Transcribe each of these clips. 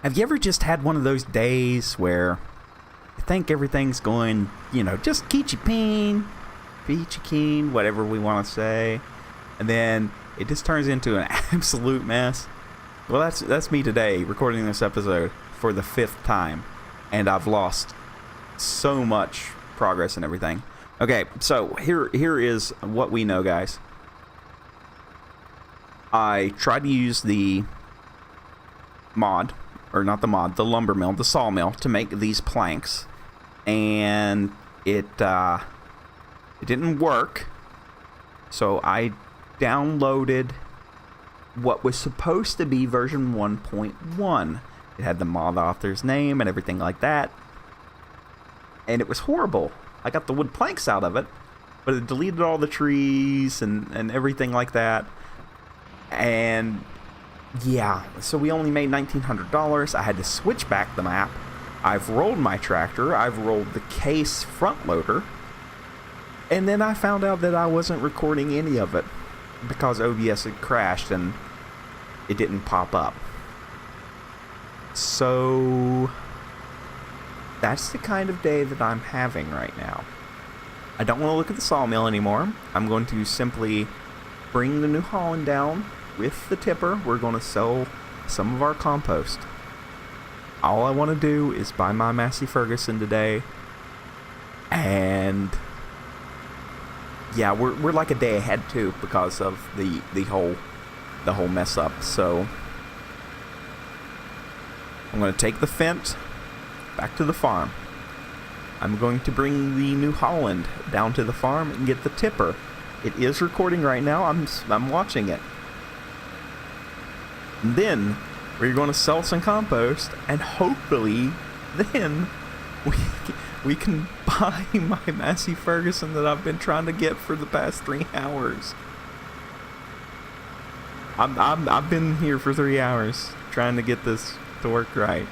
Have you ever just had one of those days where you think everything's going, just peachy keen, whatever we want to say, and then it just turns into an absolute mess? Well, that's me today, recording this episode for the 5th time, and I've lost so much progress and everything. Okay, so here is what we know, guys. I tried to use the the lumber mill, the sawmill, to make these planks, and it didn't work. So I downloaded what was supposed to be version 1.1. It had the mod author's name and everything like that, and it was horrible. I got the wood planks out of it, but it deleted all the trees and everything like that. And yeah, so we only made $1,900. I had to switch back the map. I've rolled my tractor. I've rolled the case front loader. And then I found out that I wasn't recording any of it because OBS had crashed and it didn't pop up. So that's the kind of day that I'm having right now. I don't want to look at the sawmill anymore. I'm going to simply bring the New Holland down with the tipper. We're going to sell some of our compost. All I want to do is buy my Massey Ferguson today, and yeah, we're like a day ahead too because of the whole mess up. So I'm going to take the fence back to the farm. I'm going to bring the New Holland down to the farm and get the tipper. It is recording right now. I'm watching it. And then we're going to sell some compost, and hopefully then we can buy my Massey Ferguson that I've been trying to get for the past 3 hours. I've been here for 3 hours trying to get this to work right,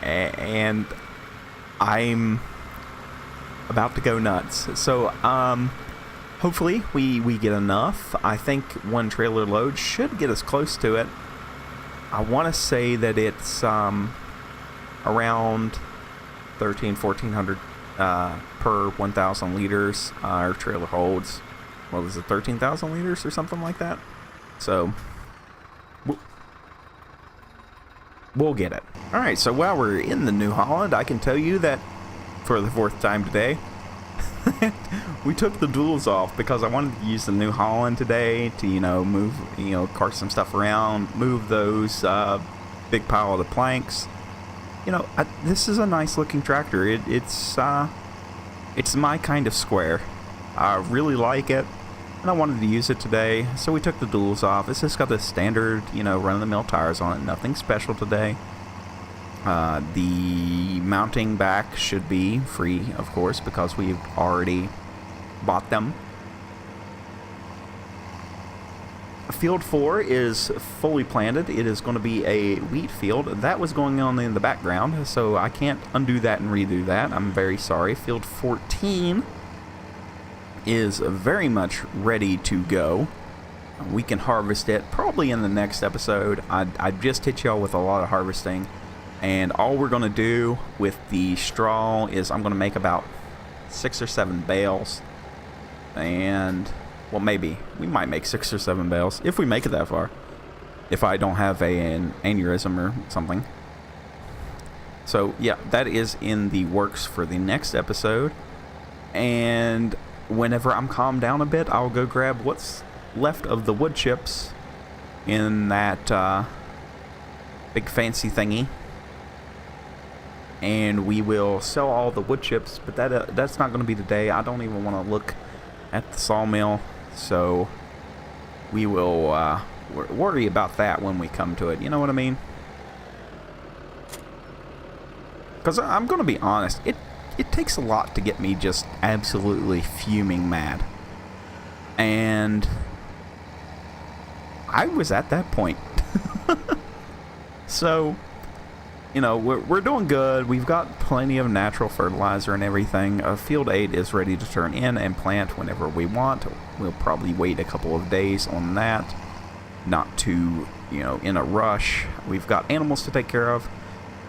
and I'm about to go nuts. So hopefully we get enough. I think one trailer load should get us close to it. I want to say that it's around 1,400 per 1,000 liters. Our trailer holds, what was it, 13,000 liters or something like that. So we'll get it. All right, so while we're in the New Holland, I can tell you that for the 4th time today, we took the duals off because I wanted to use the New Holland today to, move, cart some stuff around, move those big pile of the planks. This is a nice looking tractor. It's my kind of square. I really like it, and I wanted to use it today, so we took the duals off. It's just got the standard, run-of-the-mill tires on it. Nothing special today. The mounting back should be free, of course, because we've already bought them. Field 4 is fully planted. It is going to be a wheat field. That was going on in the background, so I can't undo that and redo that. I'm very sorry. Field 14 is very much ready to go. We can harvest it probably in the next episode. I just hit y'all with a lot of harvesting. And all we're going to do with the straw is I'm going to make about 6 or 7 bales. And, well, maybe. We might make 6 or 7 bales if we make it that far. If I don't have an aneurysm or something. So, yeah, that is in the works for the next episode. And whenever I'm calmed down a bit, I'll go grab what's left of the wood chips in that big fancy thingy. And we will sell all the wood chips, but that's not going to be today. I don't even want to look at the sawmill, so we will worry about that when we come to it. You know what I mean? Because I'm going to be honest, it takes a lot to get me just absolutely fuming mad. And I was at that point. So, we're doing good. We've got plenty of natural fertilizer and everything. Field 8 is ready to turn in and plant whenever we want. We'll probably wait a couple of days on that. not too, you know, in a rush. We've got animals to take care of.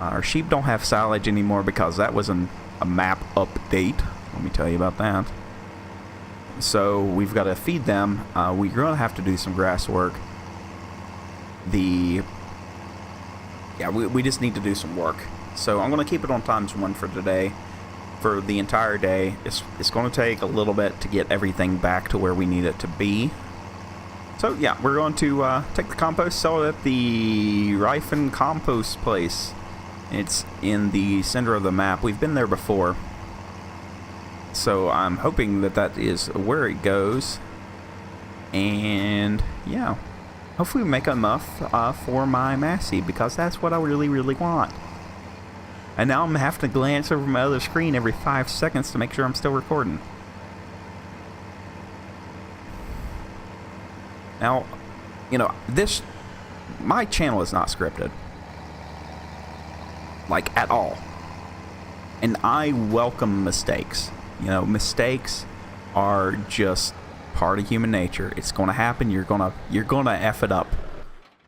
Our sheep don't have silage anymore because that was a map update. Let me tell you about that. So we've got to feed them. We're going to have to do some grass work. We just need to do some work. So I'm going to keep it on ×1 for today. For the entire day. It's going to take a little bit to get everything back to where we need it to be. So yeah, we're going to take the compost, sell it at the Rifen compost place. It's in the center of the map. We've been there before. So I'm hoping that that is where it goes. And yeah, hopefully we make enough for my Massey, because that's what I really, really want. And now I'm having to glance over my other screen every 5 seconds to make sure I'm still recording. Now, you know, my channel is not scripted. Like, at all. And I welcome mistakes. You know, mistakes are just part of human nature. It's gonna happen. You're gonna F it up.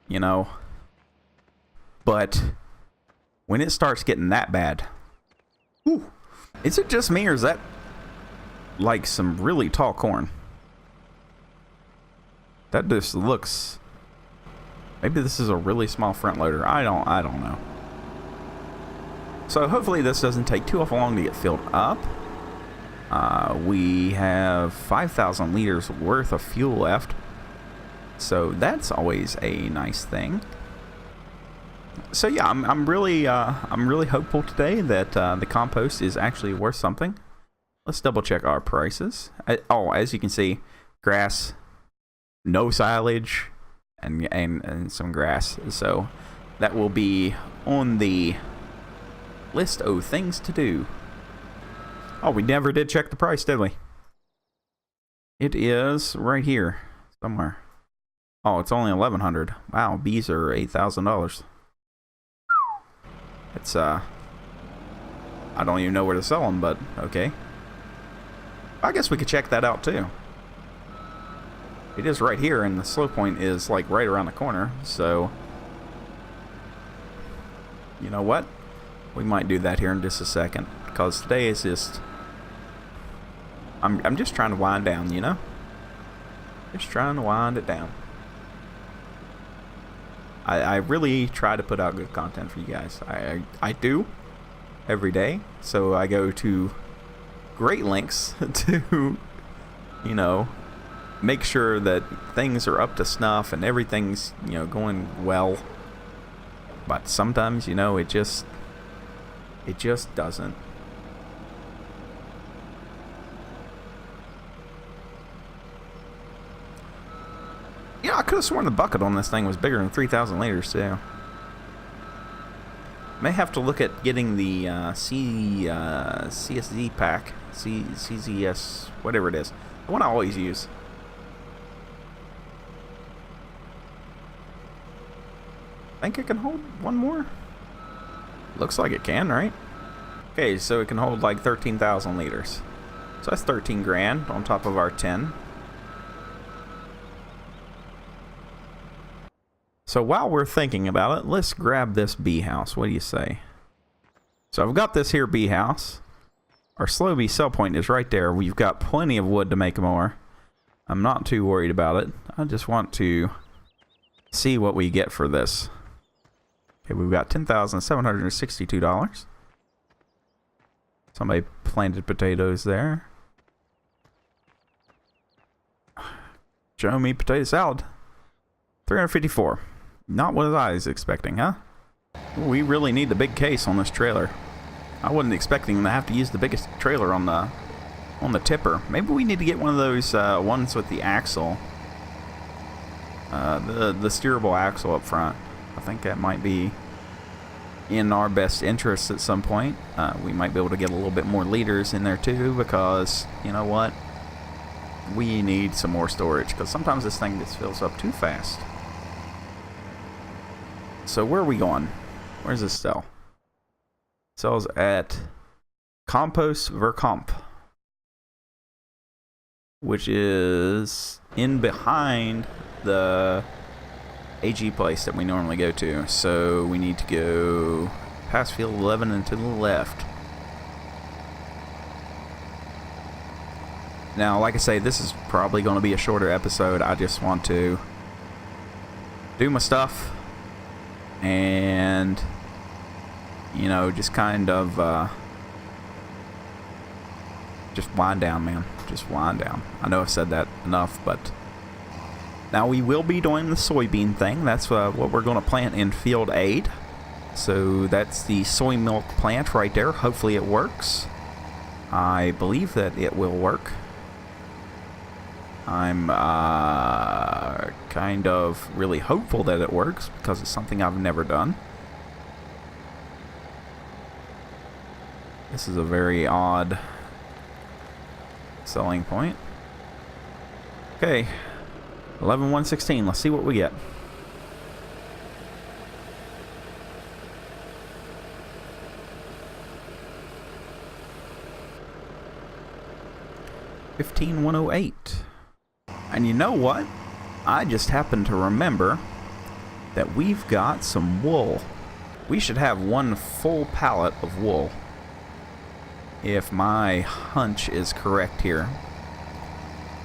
You know? But when it starts getting that bad, whew, is it just me, or is that like some really tall corn? That just looks... Maybe this is a really small front loader. I don't know. So hopefully this doesn't take too awful long to get filled up. We have 5,000 liters worth of fuel left, so that's always a nice thing. So yeah, I'm really hopeful today that the compost is actually worth something. Let's double check our prices. Oh, as you can see, grass, no silage, and some grass. So that will be on the list of things to do. Oh, we never did check the price, did we? It is right here somewhere. Oh, it's only $1,100. Wow, bees are $8,000. It's I don't even know where to sell them, but okay. I guess we could check that out too. It is right here, and the slow point is like right around the corner, so you know what? We might do that here in just a second, because today is just... I'm just trying to wind down, you know? Just trying to wind it down. I really try to put out good content for you guys. I do every day, so I go to great lengths to, you know, make sure that things are up to snuff and everything's, you know, going well. But sometimes, you know, it just doesn't. Yeah, I could have sworn the bucket on this thing was bigger than 3,000 liters too. May have to look at getting the CSZ pack, CZS, whatever it is, the one I always use. Think it can hold one more? Looks like it can, right? Okay, so it can hold like 13,000 liters. So that's 13 grand on top of our 10. So while we're thinking about it, let's grab this bee house. What do you say? So I've got this here bee house. Our slow bee sell point is right there. We've got plenty of wood to make more. I'm not too worried about it. I just want to see what we get for this. Okay, we've got $10,762. Somebody planted potatoes there. Show me potato salad. 354. Not what I was expecting, huh? We really need the big case on this trailer. I wasn't expecting to have to use the biggest trailer on the tipper. Maybe we need to get one of those ones with the axle. The steerable axle up front. I think that might be in our best interest at some point. We might be able to get a little bit more liters in there too, because you know what? We need some more storage, because sometimes this thing just fills up too fast. So where are we going? Where's this sell? Sells at Compost Verkamp, which is in behind the AG place that we normally go to. So we need to go past field 11 and to the left. Now, like I say, this is probably going to be a shorter episode. I just want to do my stuff and, you know, just kind of just wind down, man. Just wind down. I know I've said that enough, but now we will be doing the soybean thing. That's what we're going to plant in field 8. So that's the soy milk plant right there. Hopefully it works. I believe that it will work. I'm kind of really hopeful that it works because it's something I've never done. This is a very odd selling point. Okay, 11,116. Let's see what we get. $15,108. And you know what? I just happened to remember that we've got some wool. We should have one full pallet of wool, if my hunch is correct here.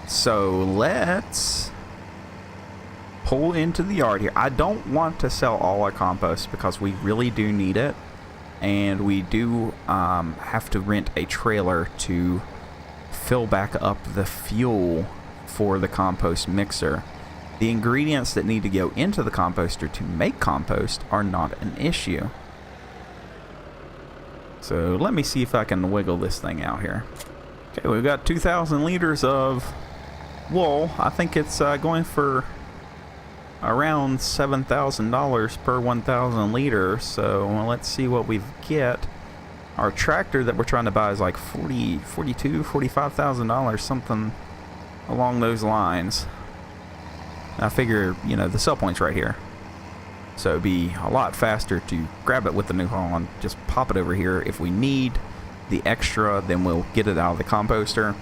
So let's pull into the yard here. I don't want to sell all our compost because we really do need it, and we do have to rent a trailer to fill back up the fuel for the compost mixer. The ingredients that need to go into the composter to make compost are not an issue. So let me see if I can wiggle this thing out here. Okay, we've got 2,000 liters of wool. I think it's going for around $7,000 per 1,000 liters. So let's see what we get. Our tractor that we're trying to buy is like $45,000, something along those lines. I figure, you know, the sell point's right here, so it'd be a lot faster to grab it with the New Holland, just pop it over here. If we need the extra, then we'll get it out of the composter.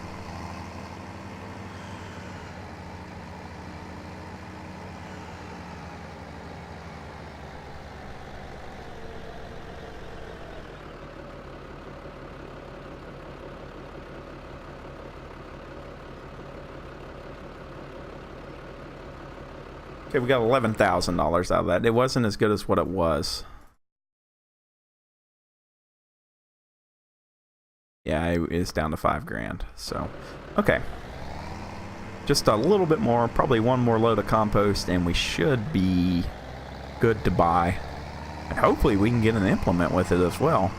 Okay, we got $11,000 out of that. It wasn't as good as what it was. Yeah, it's down to $5,000. So, okay. Just a little bit more, probably one more load of compost, and we should be good to buy. And hopefully we can get an implement with it as well.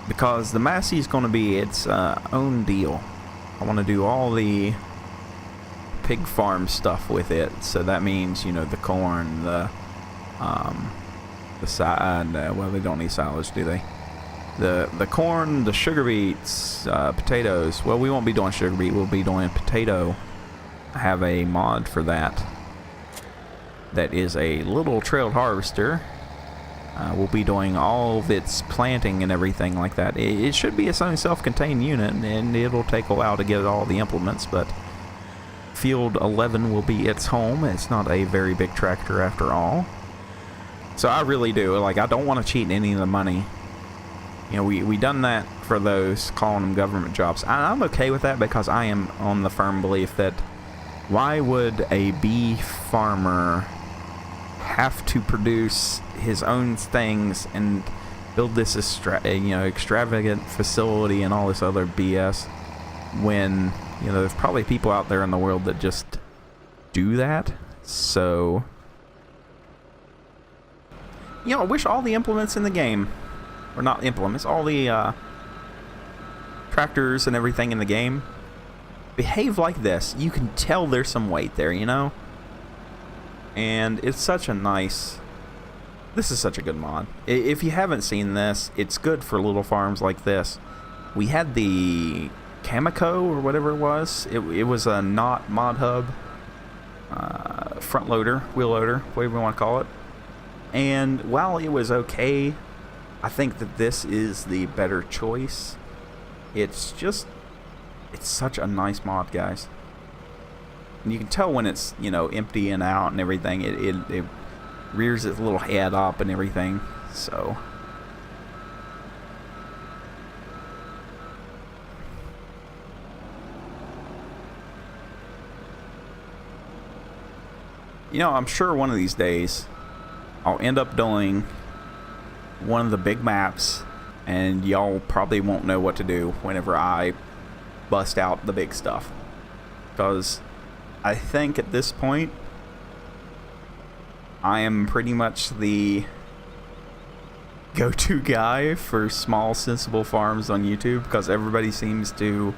Because the Massey is going to be its own deal. I want to do all the pig farm stuff with it, so that means, you know, the corn, well, they don't need silage, do they? The corn, the sugar beets, potatoes. Well, we won't be doing sugar beet, we'll be doing potato. I have a mod for that. That is a little trailed harvester. We'll be doing all of its planting and everything like that. It should be its own self-contained unit, and it'll take a while to get all the implements, but Field 11 will be its home. It's not a very big tractor after all. So I really do, like, I don't want to cheat any of the money. You know, we done that for those, calling them government jobs. I'm okay with that because I am on the firm belief that why would a bee farmer have to produce his own things and build this extravagant facility and all this other BS when, you know, there's probably people out there in the world that just do that. So, you know, I wish all the implements in the game, or not implements, all the tractors and everything in the game behave like this. You can tell there's some weight there, you know? And it's such a nice... This is such a good mod. If you haven't seen this, it's good for little farms like this. We had the Camico or whatever it was. It was a not mod hub, front loader, wheel loader, whatever you want to call it. And while it was okay, I think that this is the better choice. It's such a nice mod, guys. And you can tell when it's, you know, empty and out and everything. It rears its little head up and everything. So you know, I'm sure one of these days I'll end up doing one of the big maps, and y'all probably won't know what to do whenever I bust out the big stuff. Because I think at this point, I am pretty much the go-to guy for small, sensible farms on YouTube, because everybody seems to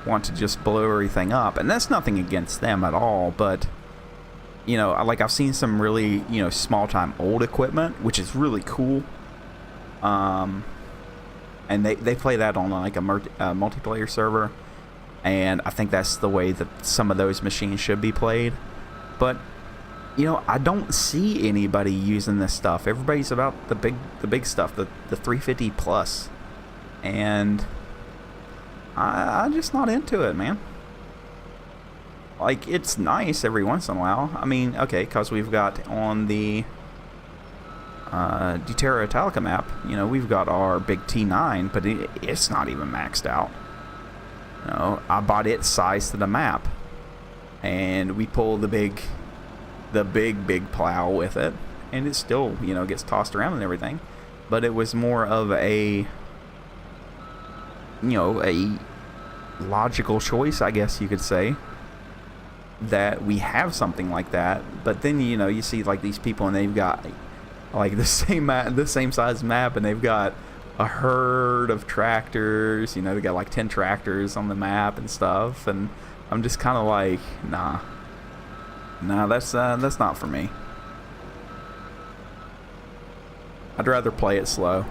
want to just blow everything up. And that's nothing against them at all, but you know, like I've seen some really, you know, small-time old equipment, which is really cool. And they play that on like a multiplayer server, and I think that's the way that some of those machines should be played. But you know, I don't see anybody using this stuff. Everybody's about the big stuff, the 350 plus, and I'm just not into it, man. Like, it's nice every once in a while. I mean, okay, because we've got on the Terra Italica map, you know, we've got our big T9, but it's not even maxed out. You know, I bought it sized to the map, and we pull the big plow with it, and it still, you know, gets tossed around and everything. But it was more of a, you know, a logical choice, I guess you could say, that we have something like that. But then, you know, you see like these people, and they've got like the same size map, and they've got a herd of tractors. You know, they got like 10 tractors on the map and stuff, and I'm just kind of like, nah, that's not for me. I'd rather play it slow,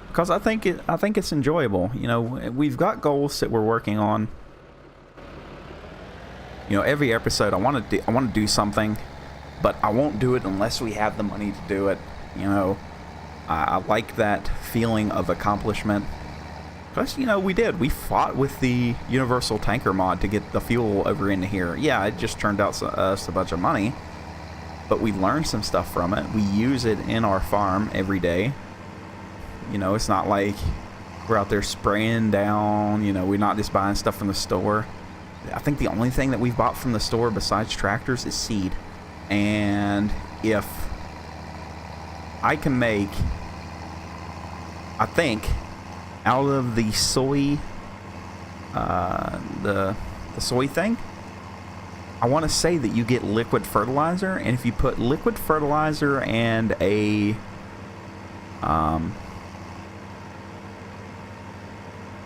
because I think it's enjoyable. You know, we've got goals that we're working on. You know, every episode I want to do something, but I won't do it unless we have the money to do it. You know, I like that feeling of accomplishment. Because, you know, we fought with the Universal Tanker mod to get the fuel over into here. Yeah, it just turned out us a bunch of money, but we learned some stuff from it. We use it in our farm every day. You know, it's not like we're out there spraying down. You know, we're not just buying stuff from the store. I think the only thing that we've bought from the store besides tractors is seed. And if I can make, I think, out of the soy, the soy thing, I want to say that you get liquid fertilizer, and if you put liquid fertilizer and a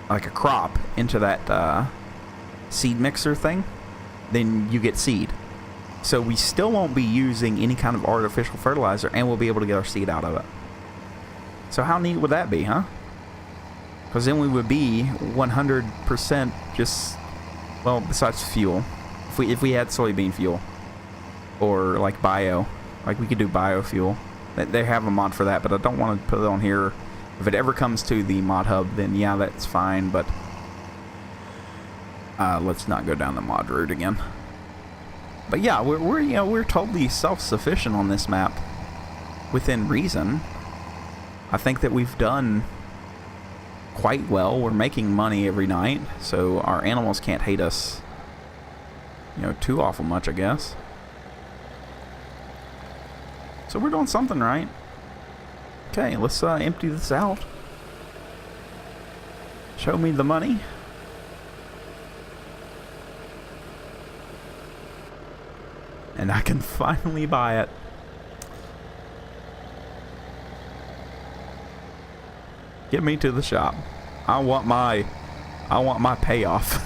like a crop into that seed mixer thing, then you get seed. So we still won't be using any kind of artificial fertilizer, and we'll be able to get our seed out of it. So how neat would that be, huh? Because then we would be 100% just, well, besides fuel, if we had soybean fuel, or like bio, like we could do biofuel. They have a mod for that, but I don't want to put it on here. If it ever comes to the mod hub, then yeah, that's fine. But let's not go down the mod route again. But yeah, we're totally self-sufficient on this map, within reason. I think that we've done quite well. We're making money every night, so our animals can't hate us, you know, too awful much, I guess. So we're doing something right. Okay, let's empty this out. Show me the money. And I can finally buy it. Get me to the shop. I want my payoff.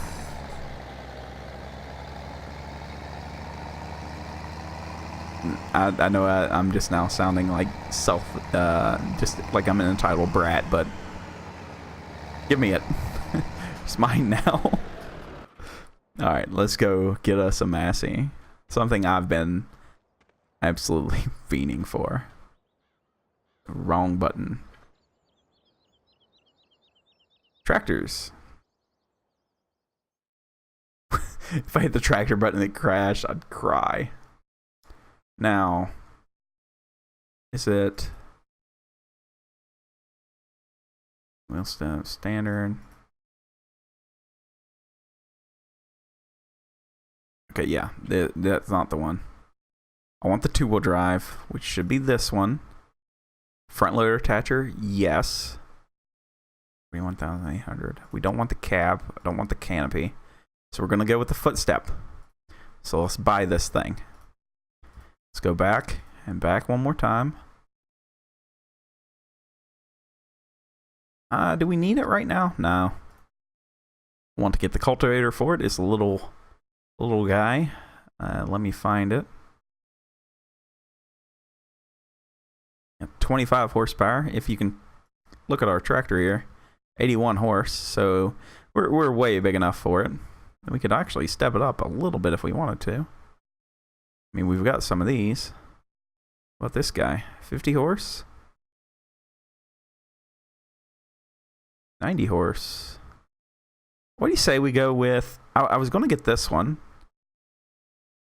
I know I'm just now sounding like just like I'm an entitled brat, but give me it. It's mine now. Alright, let's go get us a Massey. Something I've been absolutely fiending for. Wrong button. Tractors. If I hit the tractor button and it crashed, I'd cry. Now, is it wheel stem standard? Okay, yeah, that's not the one. I want the two-wheel drive, which should be this one. Front loader attacher, yes. 21,800. We don't want the cab. I don't want the canopy. So we're going to go with the footstep. So let's buy this thing. Let's go back and back one more time. Do we need it right now? No. I want to get the cultivator for it. It's a little guy. Let me find it. 25 horsepower. If you can look at our tractor here, 81 horse. So we're way big enough for it. We could actually step it up a little bit if we wanted to. I mean, we've got some of these. What about this guy? 50 horse? 90 horse. What do you say we go with... I was going to get this one.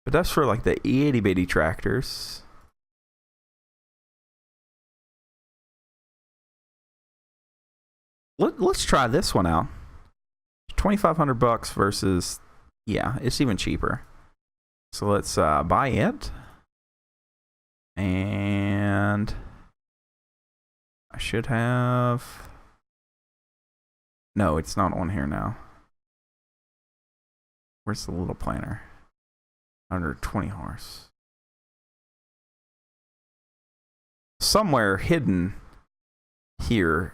But that's for like the itty bitty tractors. Let's try this one out. 2,500 bucks versus, yeah, it's even cheaper. So let's buy it. And I should have... No, it's not on here now. Where's the little planter? Under 20 horse. Somewhere hidden here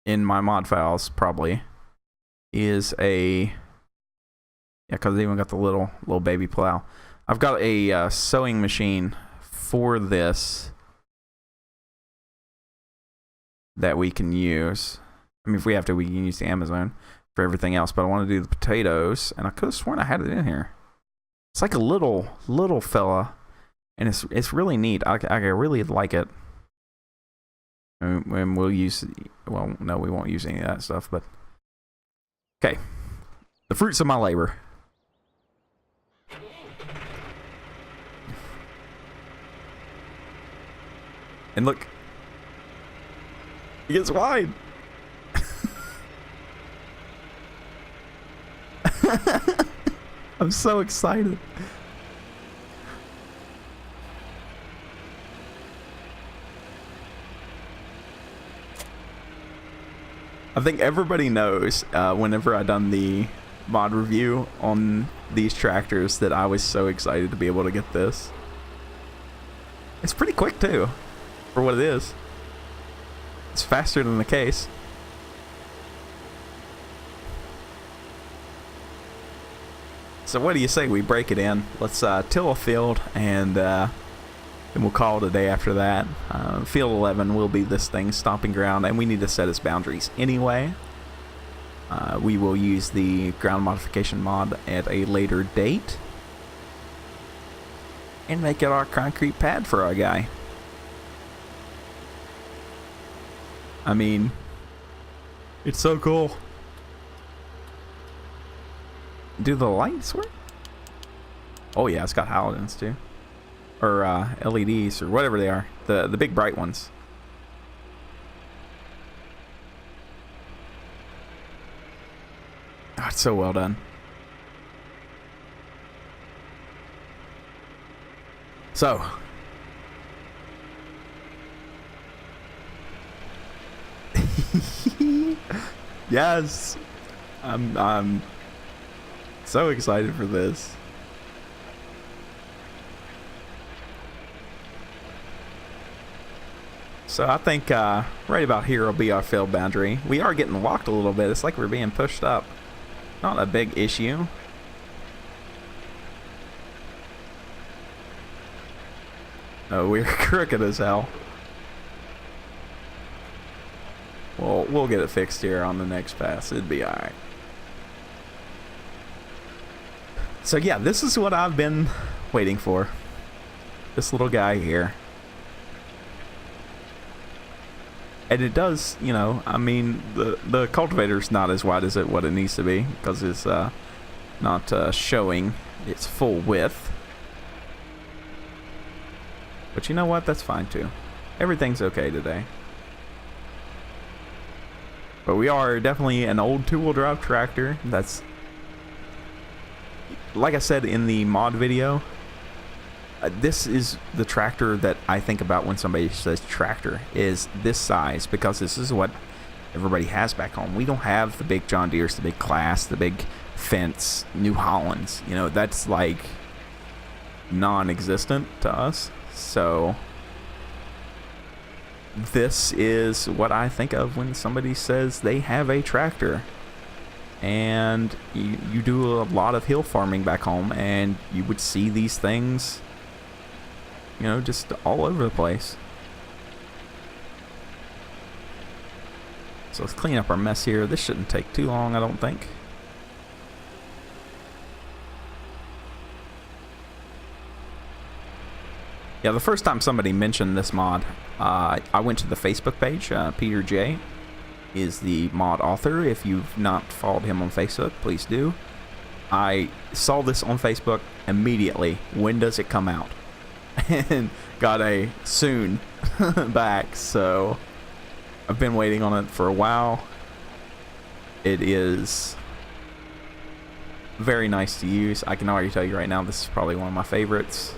in my mod files, probably, is a... Yeah, because they even got the little baby plow. I've got a sewing machine for this that we can use. I mean, if we have to, we can use the Amazon for everything else. But I want to do the potatoes, and I could have sworn I had it in here. It's like a little fella, and it's really neat. I really like it. And we'll use... Well, no, we won't use any of that stuff, but... Okay. The fruits of my labor. And look. It gets wide. I'm so excited. I think everybody knows whenever I done the mod review on these tractors that I was so excited to be able to get this. It's pretty quick too, for what it is. It's faster than the case. So what do you say we break it in? Let's till a field, and we'll call it a day after that. Field 11 will be this thing's stomping ground, and we need to set its boundaries anyway. We will use the ground modification mod at a later date and make it our concrete pad for our guy. I mean, it's so cool. Do the lights work? Oh yeah, it's got halogens too. Or LEDs, or whatever they are. The big bright ones. Oh, it's so well done. So. Yes. I'm so excited for this. So I think right about here will be our field boundary. We are getting walked a little bit. It's like we're being pushed up. Not a big issue. Oh, we're crooked as hell. Well, we'll get it fixed here on the next pass. It'd be alright. So yeah, this is what I've been waiting for. This little guy here. And it does, you know, I mean, the cultivator's not as wide as what it needs to be, because it's not showing its full width. But you know what? That's fine too. Everything's okay today. But we are definitely an old two-wheel drive tractor. That's, like I said in the mod video, this is the tractor that I think about when somebody says tractor, is this size, because this is what everybody has back home. We don't have the big John Deeres, the big Class, the big Fence, New Hollands. You know, that's like non-existent to us. So this is what I think of when somebody says they have a tractor. And you do a lot of hill farming back home, and you would see these things, you know, just all over the place. So let's clean up our mess here. This shouldn't take too long, I don't think. Yeah, the first time somebody mentioned this mod, I went to the Facebook page. Peter J is the mod author. If you've not followed him on Facebook, please do. I saw this on Facebook immediately. When does it come out? And got a soon back, so I've been waiting on it for a while. It is very nice to use. I can already tell you right now, this is probably one of my favorites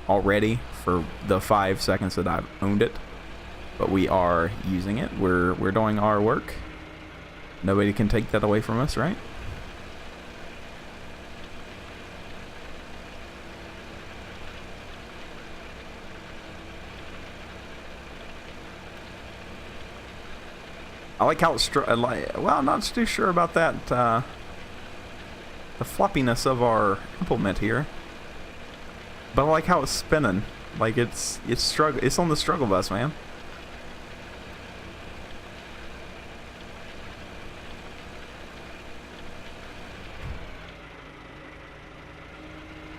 already for the 5 seconds that I've owned it. But we are using it. We're doing our work. Nobody can take that away from us, right? I like how it's well, I'm not too sure about that. The floppiness of our implement here, but I like how it's spinning. Like it's on the struggle bus, man.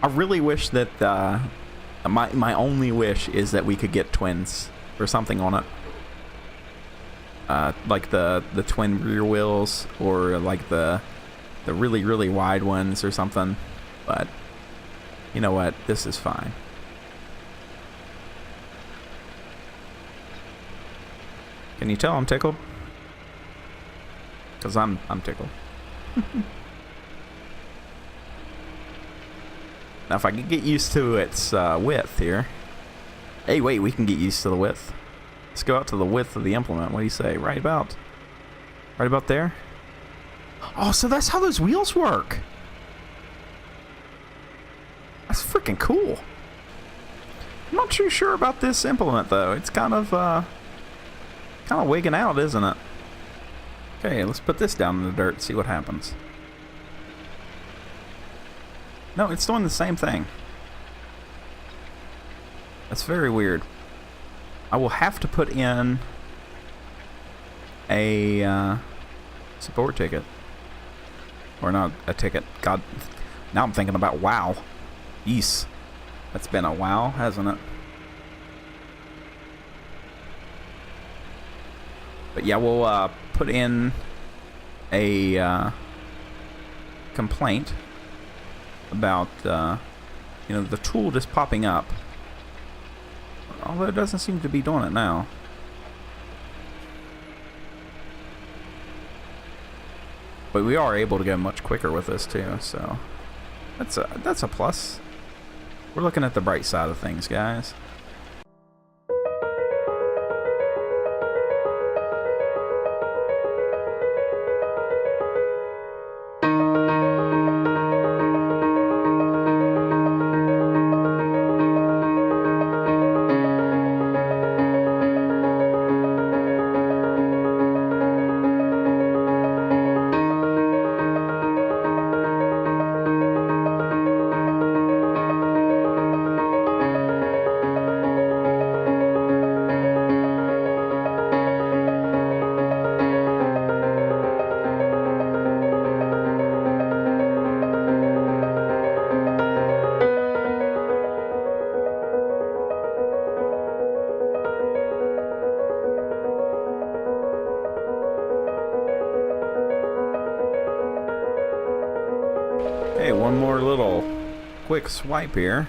I really wish that my only wish is that we could get twins or something on it. Like the twin rear wheels, or like the really, really wide ones or something. But you know what? This is fine. Can you tell I'm tickled? Because I'm tickled. Now if I can get used to its width here. Hey, wait, we can get used to the width. Let's go out to the width of the implement. What do you say? Right about there? Oh, so that's how those wheels work. That's freaking cool. I'm not too sure about this implement though. It's kind of wigging out, isn't it? Okay, let's put this down in the dirt and see what happens. No, it's doing the same thing. That's very weird. I will have to put in a support ticket. Or not a ticket. God, now I'm thinking about WoW. Yeesh. That's been a while, hasn't it? But yeah, we'll put in a complaint about you know, the tool just popping up. Although it doesn't seem to be doing it now. But we are able to go much quicker with this too, so that's a plus. We're looking at the bright side of things, guys. quick swipe here.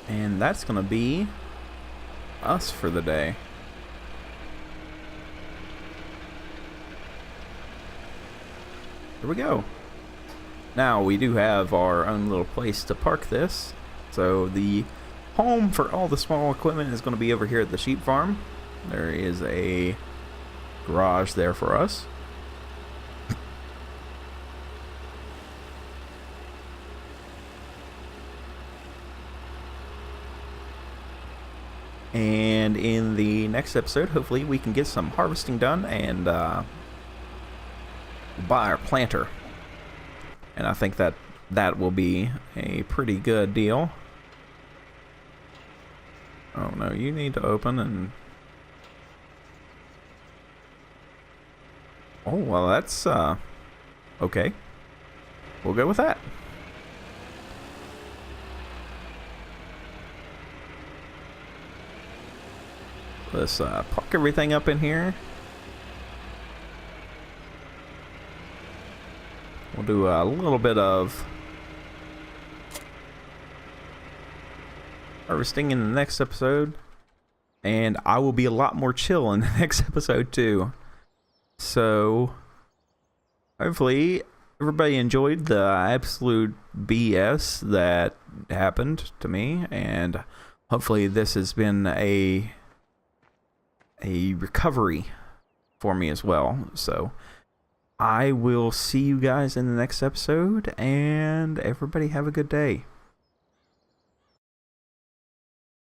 And that's going to be us for the day. Here we go. Now we do have our own little place to park this. So the home for all the small equipment is going to be over here at the sheep farm. There is a garage there for us. And in the next episode, hopefully we can get some harvesting done and buy our planter. And I think that that will be a pretty good deal. Oh no, you need to open and... Oh, well that's, okay. We'll go with that. Let's park everything up in here. We'll do a little bit of harvesting in the next episode, and I will be a lot more chill in the next episode too. So hopefully everybody enjoyed the absolute BS that happened to me, and hopefully this has been a recovery for me as well. So I will see you guys in the next episode, and everybody have a good day.